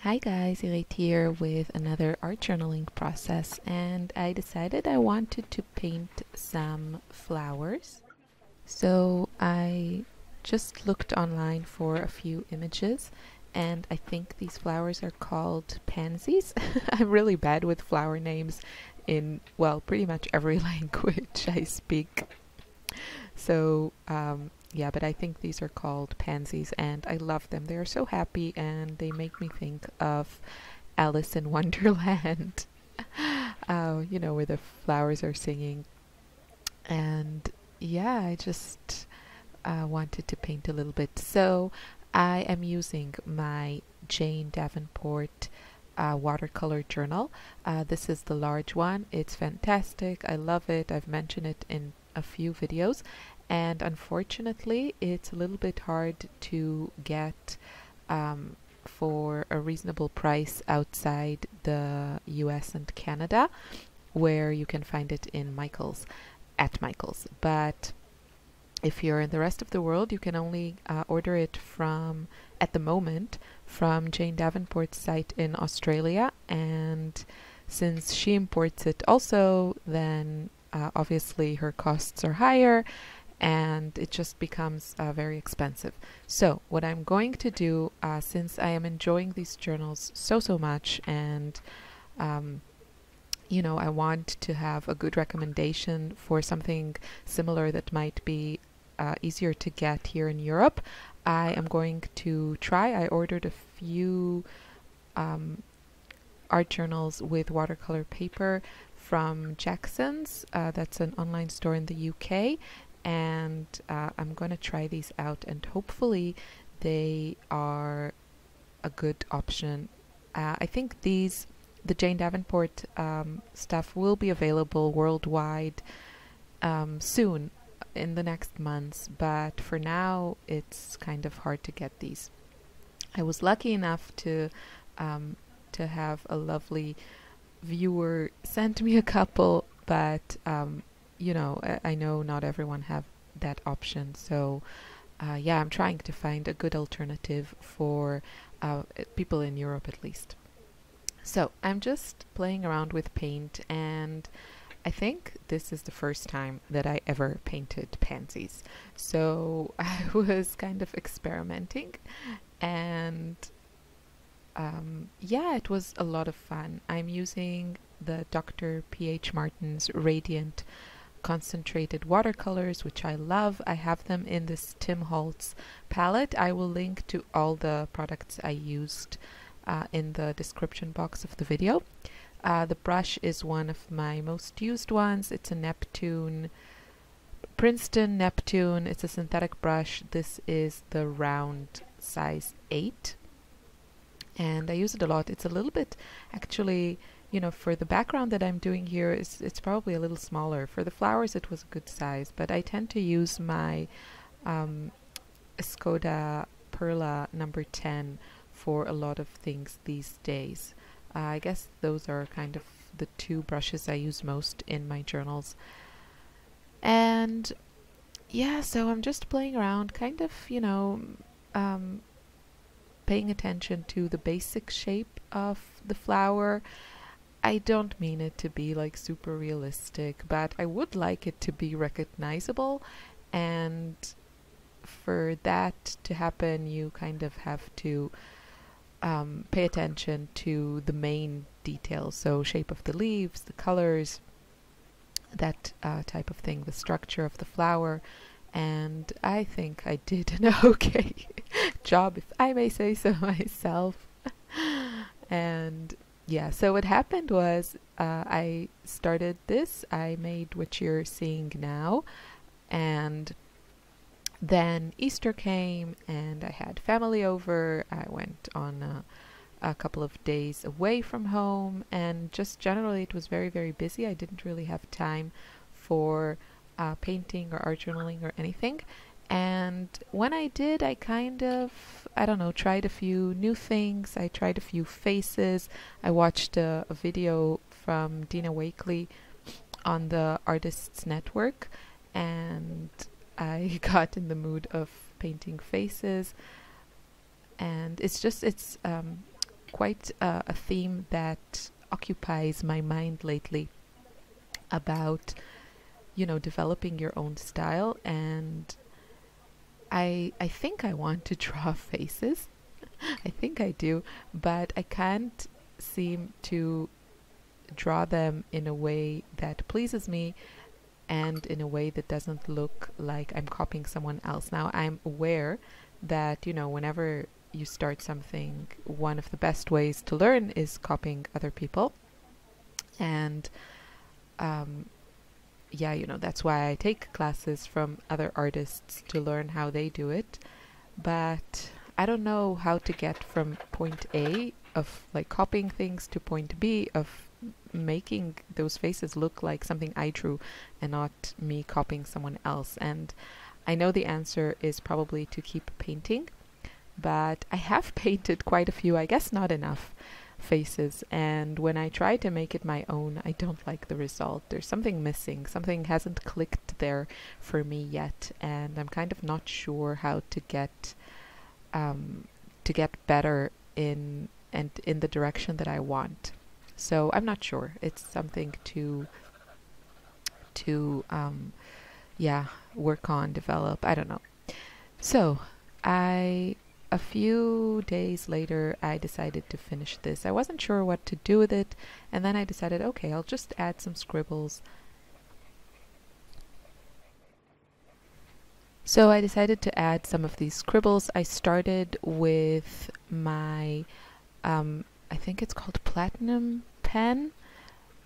Hi guys, Irit here with another art journaling process, and I decided I wanted to paint some flowers. So I just looked online for a few images, and I think these flowers are called pansies. I'm really bad with flower names in, well, pretty much every language I speak. Yeah, but I think these are called pansies, and I love them. They are so happy, and they make me think of Alice in Wonderland. Where the flowers are singing. And yeah, I just wanted to paint a little bit. So I am using my Jane Davenport watercolor journal. This is the large one. It's fantastic. I love it. I've mentioned it in a few videos, and unfortunately it's a little bit hard to get for a reasonable price outside the US and Canada, where you can find it in Michael's, at Michael's. But if you're in the rest of the world, you can only order it from, at the moment, from Jane Davenport's site in Australia. And since she imports it also, then obviously her costs are higher, and it just becomes very expensive. So what I'm going to do, since I am enjoying these journals so much, and I want to have a good recommendation for something similar that might be easier to get here in Europe, I am going to try. I ordered a few art journals with watercolor paper from Jackson's. That's an online store in the UK, and I'm going to try these out, and hopefully they are a good option. I think the Jane Davenport stuff will be available worldwide soon, in the next months, but for now it's kind of hard to get these. I was lucky enough to have a lovely viewer send me a couple, but I know not everyone have that option. So yeah, I'm trying to find a good alternative for people in Europe at least. So I'm just playing around with paint, and I think this is the first time that I ever painted pansies. So I was kind of experimenting, and yeah, it was a lot of fun. I'm using the Dr. P.H. Martin's Radiant Concentrated Watercolors, which I love. I have them in this Tim Holtz palette. I will link to all the products I used in the description box of the video. The brush is one of my most used ones. It's a Princeton Neptune. It's a synthetic brush. This is the round size 8, and I use it a lot. It's a little bit, actually, for the background that I'm doing here, it's probably a little smaller. For the flowers it was a good size, but I tend to use my Escoda Perla number 10 for a lot of things these days. I guess those are kind of the two brushes I use most in my journals. And yeah, so I'm just playing around, kind of, paying attention to the basic shape of the flower. I don't mean it to be like super realistic, but I would like it to be recognizable, and for that to happen, you kind of have to pay attention to the main details, so shape of the leaves, the colors, that type of thing, the structure of the flower. And I think I did an okay job, if I may say so myself. And yeah, so what happened was I started this, I made what you're seeing now, and then Easter came and I had family over. I went on a couple of days away from home, and just generally it was very busy. I didn't really have time for painting or art journaling or anything. And when I did, I kind of, I don't know, tried a few new things. I tried a few faces. I watched a video from Dina Wakely on the Artists Network, and I got in the mood of painting faces. And it's quite a theme that occupies my mind lately about, developing your own style. And I think I want to draw faces. I think I do, but I can't seem to draw them in a way that pleases me and in a way that doesn't look like I'm copying someone else. Now, I'm aware that, whenever you start something, one of the best ways to learn is copying other people. And that's why I take classes from other artists to learn how they do it. But I don't know how to get from point A of like copying things to point B of making those faces look like something I drew and not me copying someone else. And I know the answer is probably to keep painting, but I have painted quite a few, I guess not enough faces, and when I try to make it my own, I don't like the result. There's something missing, something hasn't clicked there for me yet, and I'm kind of not sure how to get better in the direction that I want. So I'm not sure. It's something to work on, develop. I don't know. So a few days later, I decided to finish this. I wasn't sure what to do with it, and then I decided, okay, I'll just add some scribbles. So I decided to add some of these scribbles. I started with my, I think it's called Platinum pen.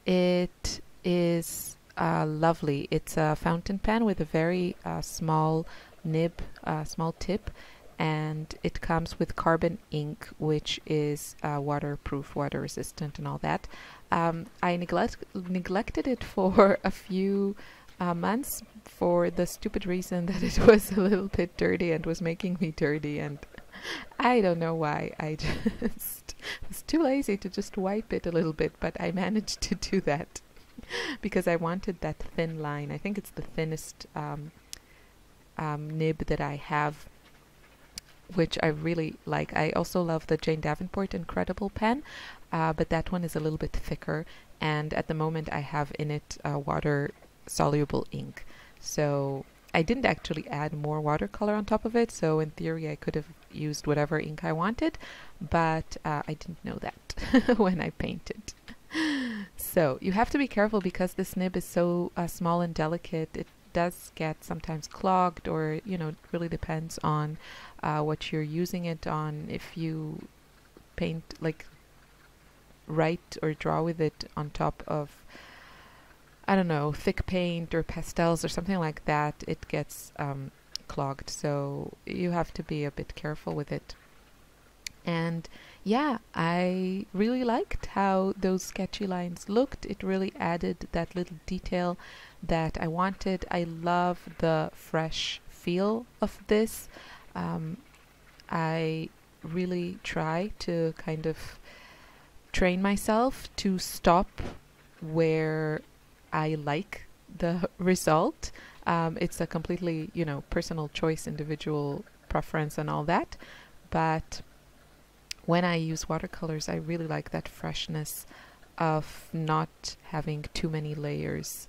It is lovely. It's a fountain pen with a very small nib, small tip, and it comes with carbon ink, which is waterproof, water resistant, and all that. I neglected it for a few months for the stupid reason that it was a little bit dirty and was making me dirty, and I don't know why. I just was too lazy to just wipe it a little bit, but I managed to do that because I wanted that thin line. I think it's the thinnest nib that I have, which I really like. I also love the Jane Davenport Incredible pen, but that one is a little bit thicker, and at the moment I have in it water soluble ink. So I didn't actually add more watercolor on top of it, so in theory I could have used whatever ink I wanted, but I didn't know that when I painted. So you have to be careful because this nib is so small and delicate. It does get sometimes clogged, or it really depends on what you're using it on. If you paint, like write or draw with it on top of, I don't know, thick paint or pastels or something like that, it gets clogged. So you have to be a bit careful with it. And yeah, I really liked how those sketchy lines looked. It really added that little detail that I wanted. I love the fresh feel of this. I really try to kind of train myself to stop where I like the result. It's a completely, personal choice, individual preference and all that. But when I use watercolors, I really like that freshness of not having too many layers.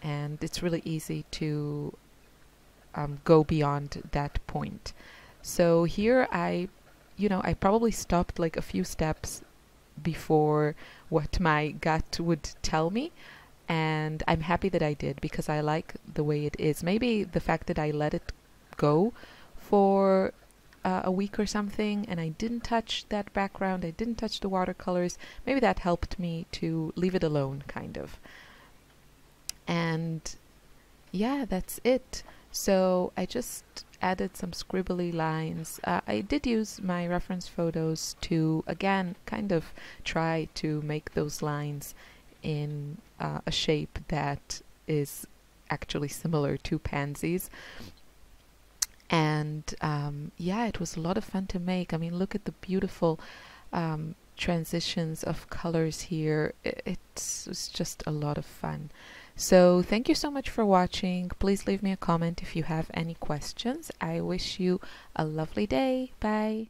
And it's really easy to go beyond that point. So here I probably stopped like a few steps before what my gut would tell me. And I'm happy that I did, because I like the way it is. Maybe the fact that I let it go for a week or something and I didn't touch that background, I didn't touch the watercolors, maybe that helped me to leave it alone, kind of. And yeah, that's it. So I just added some scribbly lines. I did use my reference photos to, again, kind of try to make those lines in a shape that is actually similar to pansies. And yeah, it was a lot of fun to make. I mean, look at the beautiful transitions of colors here. It's just a lot of fun. So thank you so much for watching. Please leave me a comment if you have any questions. I wish you a lovely day. Bye.